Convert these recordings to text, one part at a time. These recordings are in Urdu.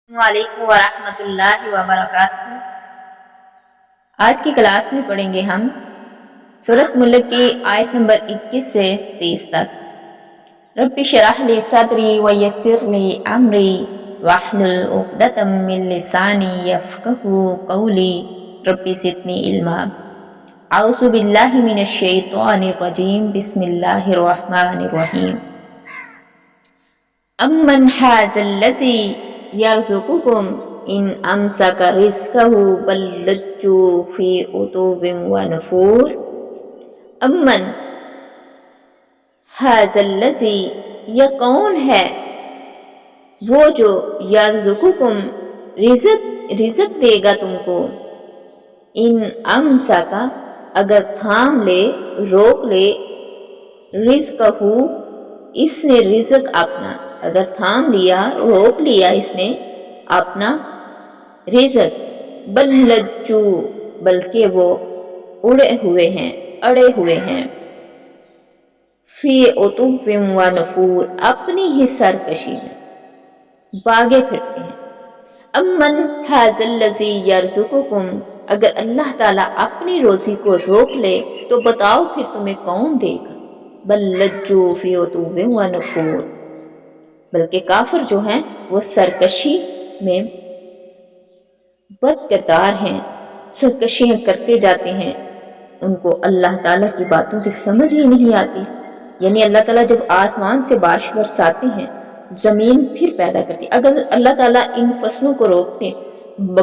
وعلیکم ورحمۃ اللہ وبرکاتہ۔ آج کی کلاس میں پڑھیں گے ہم سورۃ ملک کی آیت نمبر 21 سے 30 تک۔ رب اشرح لی صدری ویسر لی امری واحلل عقدۃ من لسانی یفقہوا قولی رب زدنی علما۔ اعوذ باللہ من الشیطان الرجیم، بسم اللہ الرحمن الرحیم۔ امن ھذا الذی یرزقکم ان امسک رزقہ بل لجوا فی عتو ونفور۔ امن ھذا الذی، یہ کون ہے وہ جو یرزقکم رزق دے گا تم کو، ان امسک اگر تھام لے روک لے، رزقہ اس نے رزق اپنا، اگر تھام لیا روک لیا اس نے اپنا رزق، بل لجو بلکہ وہ اڑے ہوئے ہیں، فی عتو و نفور اپنی ہی سرکشی میں بھاگے پھرتے ہیں۔ امن ھذا الذی یرزقکم، اگر اللہ تعالیٰ اپنی روزی کو روک لے تو بتاؤ پھر تمہیں کون دے گا۔ بل لجوا فی عتو و نفور، بلکہ کافر جو ہیں وہ سرکشی میں بد کردار ہیں، سرکشیاں کرتے جاتے ہیں، ان کو اللہ تعالیٰ کی باتوں کی سمجھ ہی نہیں آتی۔ یعنی اللہ تعالیٰ جب آسمان سے بارش برساتے ہیں، زمین پھر پیدا کرتی، اگر اللہ تعالیٰ ان فصلوں کو روک دے،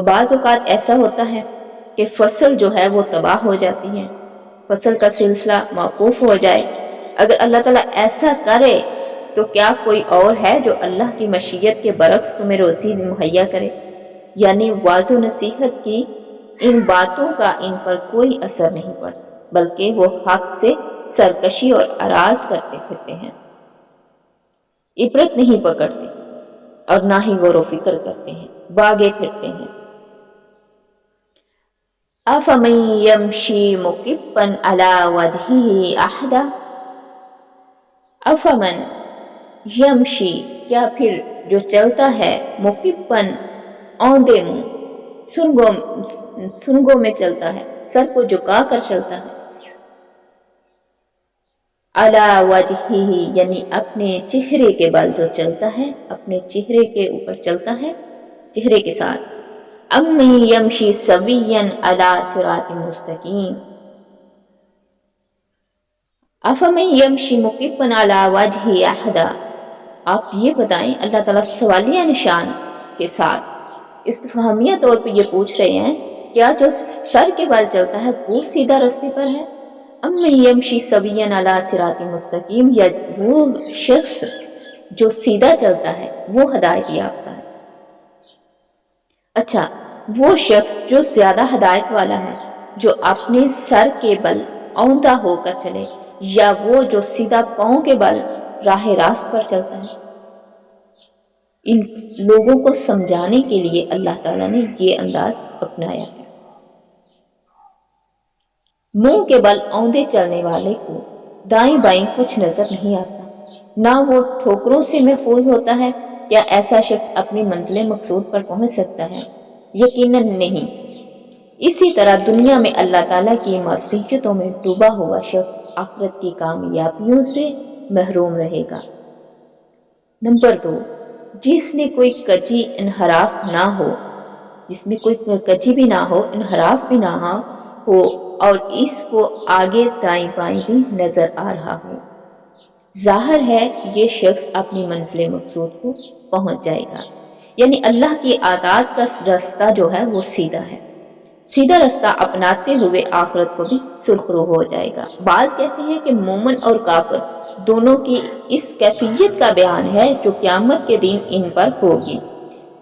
بعض اوقات ایسا ہوتا ہے کہ فصل جو ہے وہ تباہ ہو جاتی ہے، فصل کا سلسلہ موقوف ہو جائے۔ اگر اللہ تعالیٰ ایسا کرے تو کیا کوئی اور ہے جو اللہ کی مشیت کے برعکس تمہیں روزی مہیا کرے؟ یعنی واعظ و نصیحت کی ان باتوں کا ان پر کوئی اثر نہیں پڑتا، بلکہ وہ حق سے سرکشی اور اراض کرتے پھرتے ہیں، عبرت نہیں پکڑتے اور نہ ہی غور و فکر کرتے ہیں، بھاگے پھرتے ہیں۔ افمن یمشی مکبا علی وجہہ اہدی، افمن یمشی کیا پھر جو چلتا ہے، مکبن اوندے منہ، سنگوں میں چلتا ہے، سر کو جھکا کر چلتا ہے، علی وجہہ یعنی اپنے چہرے کے بل جو چلتا ہے، اپنے چہرے کے اوپر چلتا ہے، چہرے کے ساتھ، امن یمشی سویا علی صراط مستقیم، افمن یمشی مکبا علی وجہہ اہدی۔ آپ یہ بتائیں، اللہ تعالیٰ سوالیہ نشان کے ساتھ استفہامیہ طور پہ یہ پوچھ رہے ہیں، کیا جو سر کے بل چلتا ہے وہ سیدھا رستے پر ہے؟ امن یمشی سویا علی صراط مستقیم، یا وہ شخص جو سیدھا چلتا ہے وہ ہدایت یافتہ ہے؟ اچھا، وہ شخص جو زیادہ ہدایت والا ہے، جو اپنے سر کے بل اوندا ہو کر چلے، یا وہ جو سیدھا پاؤں کے بل راہ راست پر چلتا ہے؟ ان لوگوں کو سمجھانے کے لیے اللہ تعالیٰ نے یہ انداز اپنایا ہے۔ منہ کے بل اوندے چلنے والے کو دائیں بائیں کچھ نظر نہیں آتا، نہ وہ ٹھوکروں سے محفوظ ہوتا ہے۔ کیا ایسا شخص اپنی منزل مقصود پر پہنچ سکتا ہے؟ یقیناً نہیں۔ اسی طرح دنیا میں اللہ تعالیٰ کی معصیتوں میں ڈوبا ہوا شخص آخرت کی کامیابیوں سے محروم رہے گا۔ نمبر 2، جس نے کوئی کجی انحراف نہ ہو، جس میں کوئی کجی بھی نہ ہو، انحراف بھی نہ ہو، اور اس کو آگے دائیں بائیں بھی نظر آ رہا ہو، ظاہر ہے یہ شخص اپنی منزل مقصود کو پہنچ جائے گا۔ یعنی اللہ کی عطاعت کا راستہ جو ہے وہ سیدھا ہے، سیدھا راستہ اپناتے ہوئے آخرت کو بھی سرخرو ہو جائے گا۔ بعض کہتے ہیں کہ مومن اور کافر دونوں کی اس کیفیت کا بیان ہے جو قیامت کے دن ان پر ہوگی۔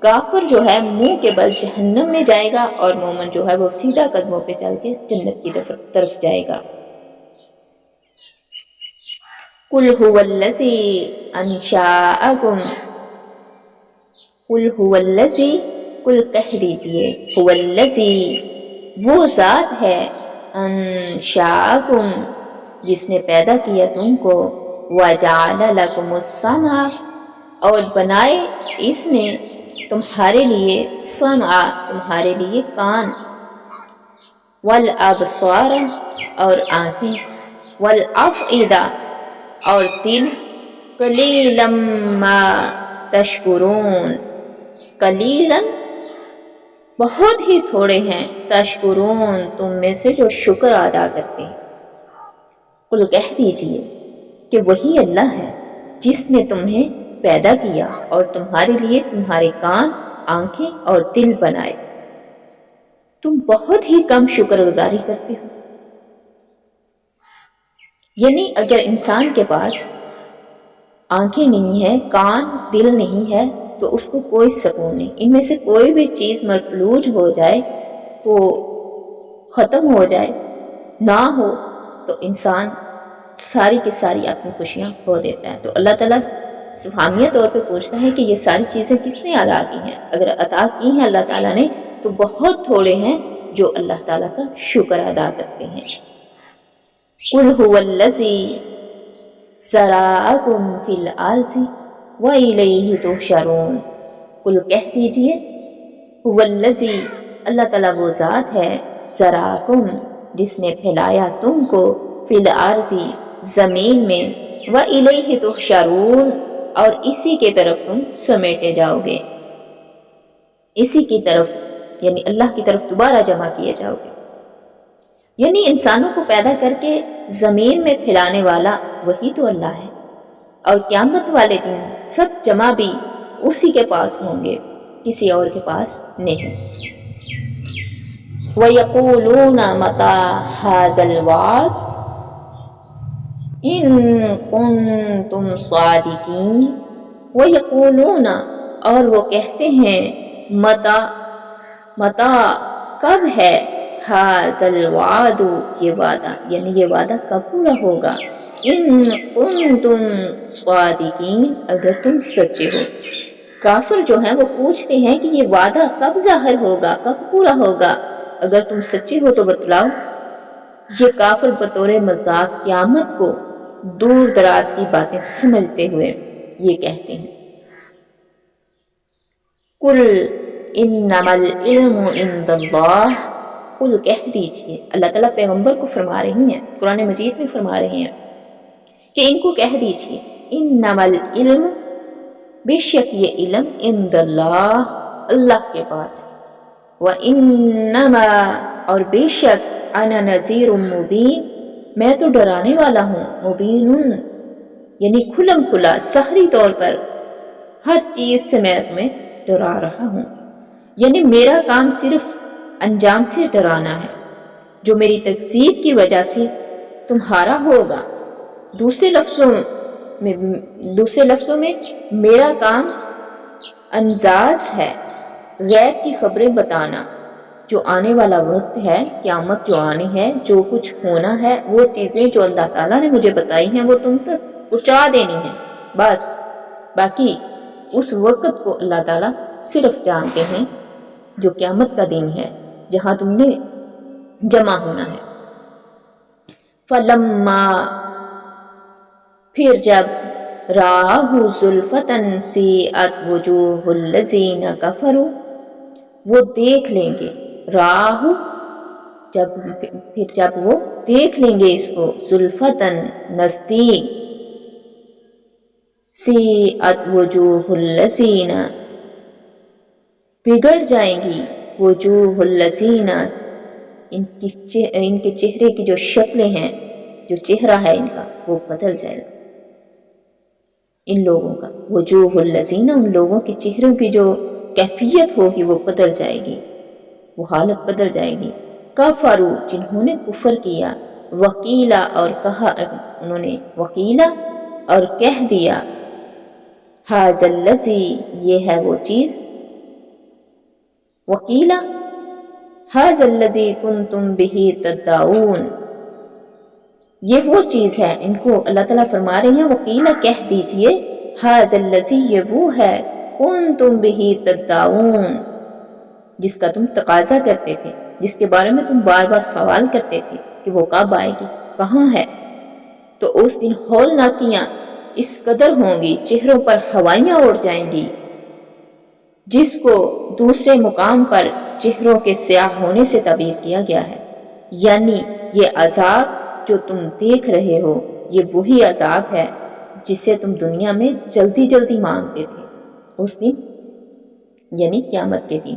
کافر جو ہے منہ کے بل جہنم میں جائے گا، اور مومن جو ہے وہ سیدھا قدموں پہ چل کے جنت کی طرف جائے گا۔ قل هو الذی انشأکم، قل هو الذی، قل کہہ دیجئے، هو الذی وہ ذات ہے، انشأکم جس نے پیدا کیا تم کو، وَجَعَلَ لَكُمُ السَّمْعَ اور بنائے اس نے تمہارے لیے سمع تمہارے لیے کان، والابصار اور آنکھیں، والافئدہ اور دل، قلیلا ما تشکرون قلیلا بہت ہی تھوڑے ہیں، تشکرون تم میں سے جو شکر ادا کرتے ہیں۔ قل کہہ دیجئے کہ وہی اللہ ہے جس نے تمہیں پیدا کیا اور تمہارے لیے تمہارے کان، آنکھیں اور دل بنائے، تم بہت ہی کم شکر گزاری کرتے ہو۔ یعنی اگر انسان کے پاس آنکھیں نہیں ہیں، کان، دل نہیں ہے تو اس کو کوئی سکون نہیں۔ ان میں سے کوئی بھی چیز مفلوج ہو جائے تو ختم ہو جائے، نہ ہو تو انسان ساری کی ساری اپنی خوشیاں کھو دیتا ہے۔ تو اللہ تعالیٰ سبحانیہ طور پہ پوچھتا ہے کہ یہ ساری چیزیں کس نے عطا کی ہیں؟ اگر عطا کی ہیں اللہ تعالیٰ نے تو بہت تھوڑے ہیں جو اللہ تعالیٰ کا شکر ادا کرتے ہیں۔ قُلْ هُوَ الَّذِي ذَرَأَكُمْ فِي الْأَرْضِ وَإِلَيْهِ تُحْشَرُونَ قُلْ کہہ دیجئے هُوَ الَّذِي اللہ تعالیٰ وہ ذات ہے، ذَرَأَكُمْ جس نے پھیلایا تم کو، فِي الْأَرْضِ زمین میں، وَإِلَيْهِ تُحْشَرُونَ اور اسی کی طرف تم سمیٹے جاؤ گے، اسی کی طرف یعنی اللہ کی طرف دوبارہ جمع کیے جاؤ گے۔ یعنی انسانوں کو پیدا کر کے زمین میں پھیلانے والا وہی تو اللہ ہے، اور قیامت والے دن سب جمع بھی اسی کے پاس ہوں گے، کسی اور کے پاس نہیں۔ وَيَقُولُونَ مَتَى هَذَا الْوَعْدُ إِن كُنتُمْ صَادِقِينَ وَيَقُولُونَ اور وہ کہتے ہیں، متا کب ہے، هَذَا الْوَعْدُ یہ وعدہ، یعنی یہ وعدہ کب پورا ہوگا، إِن كُنتُمْ صَادِقِينَ اگر تم سچے ہو۔ کافر جو ہیں وہ پوچھتے ہیں کہ یہ وعدہ کب ظاہر ہوگا، کب پورا ہوگا، اگر تم سچے ہو تو بتلاؤ۔ یہ کافر بطور مذاق قیامت کو دور دراز کی باتیں سمجھتے ہوئے یہ کہتے ہیں۔ قُلْ إِنَّمَا الْعِلْمُ عِندَ اللَّهِ قُلْ کہہ دیجئے، اللہ تعالیٰ پیغمبر کو فرما رہی ہیں، قرآن مجید میں فرما رہی ہیں کہ ان کو کہہ دیجئے، إِنَّمَا الْعِلْمُ بے شک یہ علم عند اللہ اللہ کے پاس ہے، وَإِنَّمَا اور بے شک أَنَا نَذِيرٌ مُبِينٌ میں تو ڈرانے والا ہوں، مبین یعنی کھلم کھلا ظاہری طور پر ہر چیز سے میں تمہیں ڈرا رہا ہوں، یعنی میرا کام صرف انجام سے ڈرانا ہے، جو میری تکذیب کی وجہ سے تمہارا ہوگا۔ دوسرے لفظوں میں میرا کام انذاز ہے، غیب کی خبریں بتانا، جو آنے والا وقت ہے، قیامت جو آنی ہے، جو کچھ ہونا ہے، وہ چیزیں جو اللہ تعالیٰ نے مجھے بتائی ہیں وہ تم تک پہنچا دینی ہیں بس۔ باقی اس وقت کو اللہ تعالیٰ صرف جانتے ہیں جو قیامت کا دن ہے، جہاں تم نے جمع ہونا ہے۔ فَلَمَّا پھر جب رَآهُ زُلْفَةً سِیئَتْ وُجُوهُ الَّذِینَ کَفَرُوا وہ دیکھ لیں گے، پھر جب وہ دیکھ لیں گے اس کو، زُلْفَةً نزدیک، سِیئَتْ وُجُوهُ الَّذِینَ بگڑ جائیں گی، وجوہ الذین ان کے چہرے کی جو شکلیں ہیں، جو چہرہ ہے ان کا وہ بدل جائے گا، ان لوگوں کا، وجوہ الذین ان لوگوں کے چہروں کی جو کیفیت ہوگی وہ بدل جائے گی، وہ حالت بدل جائے گی۔ کفروا جنہوں نے کفر کیا، وقیلا اور کہا انہوں نے، وقیلا اور کہہ دیا، ھذا الذی یہ ہے وہ چیز، وقیلا ھذا الذی کنتم بہ تدعون یہ وہ چیز ہے، ان کو اللہ تعالیٰ فرما رہے ہیں وقیلا کہہ دیجئے، ھذا الذی یہ وہ ہے، کنتم بہ تدعون جس کا تم تقاضا کرتے تھے، جس کے بارے میں تم بار بار سوال کرتے تھے کہ وہ کب آئے گی، کہاں ہے۔ تو اس دن ہولناکیاں اس قدر ہوں گی، چہروں پر ہوائیاں اڑ جائیں گی، جس کو دوسرے مقام پر چہروں کے سیاہ ہونے سے تعبیر کیا گیا ہے، یعنی یہ عذاب جو تم دیکھ رہے ہو یہ وہی عذاب ہے جسے تم دنیا میں جلدی جلدی مانگتے تھے اس دن، یعنی قیامت کے دن۔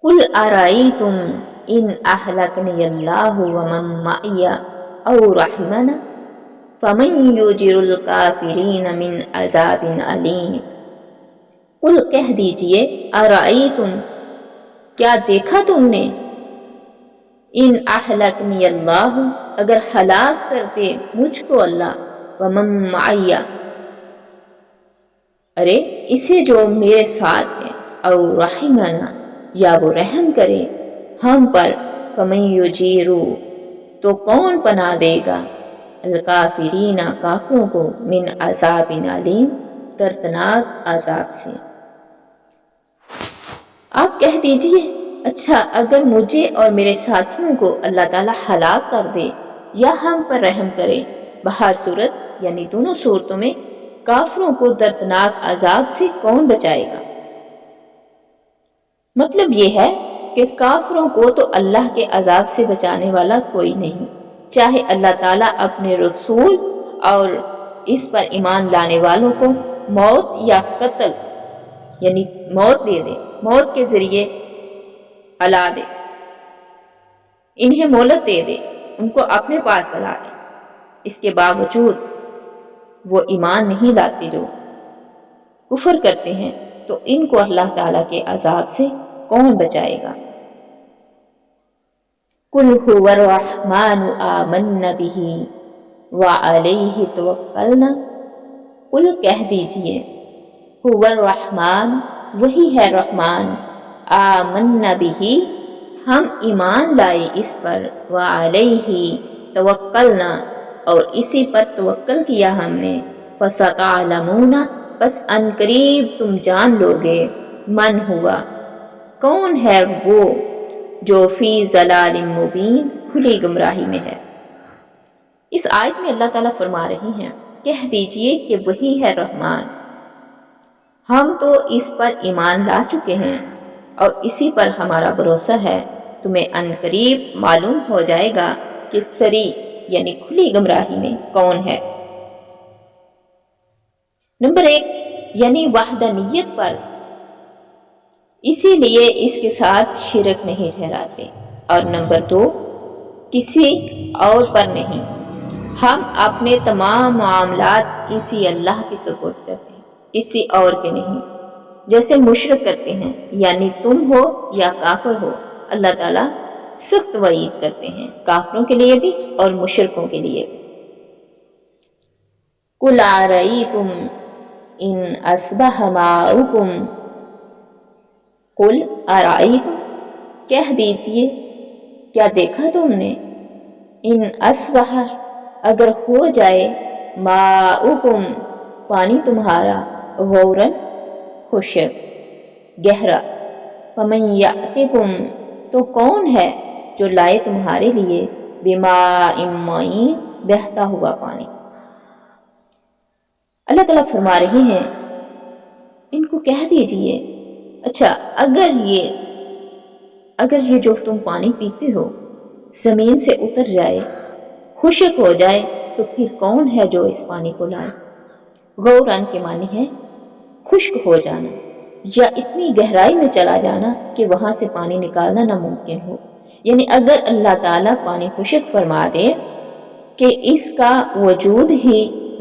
قُلْ أَرَأَيْتُمْ إِنْ أَهْلَكَنِيَ اللَّهُ وَمَن مَّعِيَ أَوْ رَحِمَنَا فَمَن يُجِرُ الْكَافِرِينَ مِنْ عَذَابٍ أَلِيمٍ۔ قُلْ کہہ دیجئے، أَرَأَيْتُمْ کیا دیکھا تم نے، ان اہلکنی اللہ اگر ہلاک کرتے مجھ کو اللہ، ومن معی ارے اسے جو میرے ساتھ ہے، او رحمنا یا وہ رحم کرے ہم پر، فمن یجیرو تو کون پناہ دے گا، الکافرین کافروں کو، من عذاب علیم دردناک عذاب سے۔ آپ کہہ دیجئے اچھا اگر مجھے اور میرے ساتھیوں کو اللہ تعالیٰ ہلاک کر دے یا ہم پر رحم کرے، بہر صورت یعنی دونوں صورتوں میں کافروں کو دردناک عذاب سے کون بچائے گا؟ مطلب یہ ہے کہ کافروں کو تو اللہ کے عذاب سے بچانے والا کوئی نہیں، چاہے اللہ تعالیٰ اپنے رسول اور اس پر ایمان لانے والوں کو موت یا قتل یعنی موت دے دے، موت کے ذریعے الا دے، انہیں مہلت دے دے، ان کو اپنے پاس بلا لے، اس کے باوجود وہ ایمان نہیں لاتے، جو کفر کرتے ہیں، تو ان کو اللہ تعالیٰ کے عذاب سے کون بچائے گا؟ قُلْ هُوَ الرَّحْمَنُ آمَنَّ بِهِ وَعَلَيْهِ تَوَكَّلْنَا۔ قُلْ کہہ دیجئے، هُوَ الرَّحْمَنُ وہی ہے رحمان، آمَنَّ بِهِ ہم ایمان لائے اس پر، وَعَلَيْهِ تَوَكَّلْنَا اور اسی پر توکل کیا ہم نے، فَسَتَعْلَمُونَ بس عنقریب تم جان لوگے، من ہوا کون ہے وہ جو فی ضلال مبین کھلی گمراہی میں ہے۔ اس آیت میں اللہ تعالیٰ فرما رہی ہیں کہہ دیجئے کہ وہی ہے رحمان، ہم تو اس پر ایمان لا چکے ہیں اور اسی پر ہمارا بھروسہ ہے، تمہیں عنقریب معلوم ہو جائے گا کہ سری یعنی کھلی گمراہی میں کون ہے۔ نمبر 1 یعنی وحدانیت پر، اسی لیے اس کے ساتھ شرک نہیں ٹھہراتے، اور نمبر 2 کسی اور پر نہیں، ہم اپنے تمام معاملات کسی اللہ کی سپرد کرتے ہیں، کسی اور کے نہیں، جیسے مشرک کرتے ہیں، یعنی تم ہو یا کافر ہو، اللہ تعالیٰ سخت وعید کرتے ہیں کافروں کے لیے بھی اور مشرکوں کے لیے بھی۔ قُلْ أَرَأَيْتُمْ إِنْ أَصْبَحَ مَاؤُكُمْ قُلْ أَرَأَيْتُمْ کہہ دیجئے کیا دیکھا تم نے، ان اصبح اگر ہو جائے، ماؤکم پانی تمہارا، غوراً خشک گہرا، فمن یأتکم تو کون ہے جو لائے تمہارے لیے، بماء معین بہتا ہوا پانی۔ اللہ تعالیٰ فرما رہے ہیں ان کو کہہ دیجئے اچھا اگر یہ جو تم پانی پیتے ہو زمین سے اتر جائے، خشک ہو جائے، تو پھر کون ہے جو اس پانی کو لائے؟ غوراً کے معنی ہے خشک ہو جانا یا اتنی گہرائی میں چلا جانا کہ وہاں سے پانی نکالنا ناممکن ہو، یعنی اگر اللہ تعالیٰ پانی خشک فرما دے کہ اس کا وجود ہی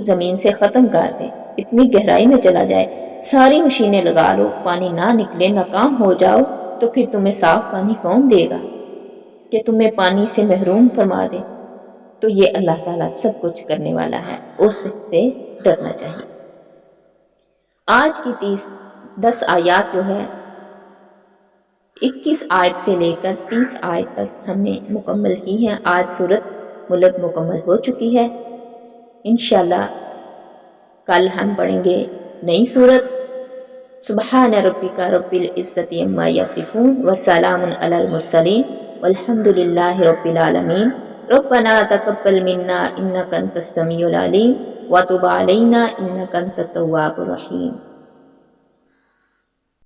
زمین سے ختم کر دے، اتنی گہرائی میں چلا جائے، ساری مشینیں لگا لو، پانی نہ نکلے، ناکام ہو جاؤ، تو پھر تمہیں صاف پانی کون دے گا کہ تمہیں پانی سے محروم فرما دے؟ تو یہ اللہ تعالیٰ سب کچھ کرنے والا ہے، اس سے ڈرنا چاہیے۔ آج کی 10 آیات جو ہے 21 آیت سے لے کر 30 آیت تک ہم نے مکمل کی ہیں۔ آج سورت ملک مکمل ہو چکی ہے، انشاءاللہ کل ہم پڑھیں گے نئی سورت۔ سبحان ربک رب العزت عما یصفون وسلام علی المرسلین والحمد للہ رب العالمین۔ ربنا تقبل منا انک انت السمیع العلیم وتب علینا انک انت التواب الرحیم۔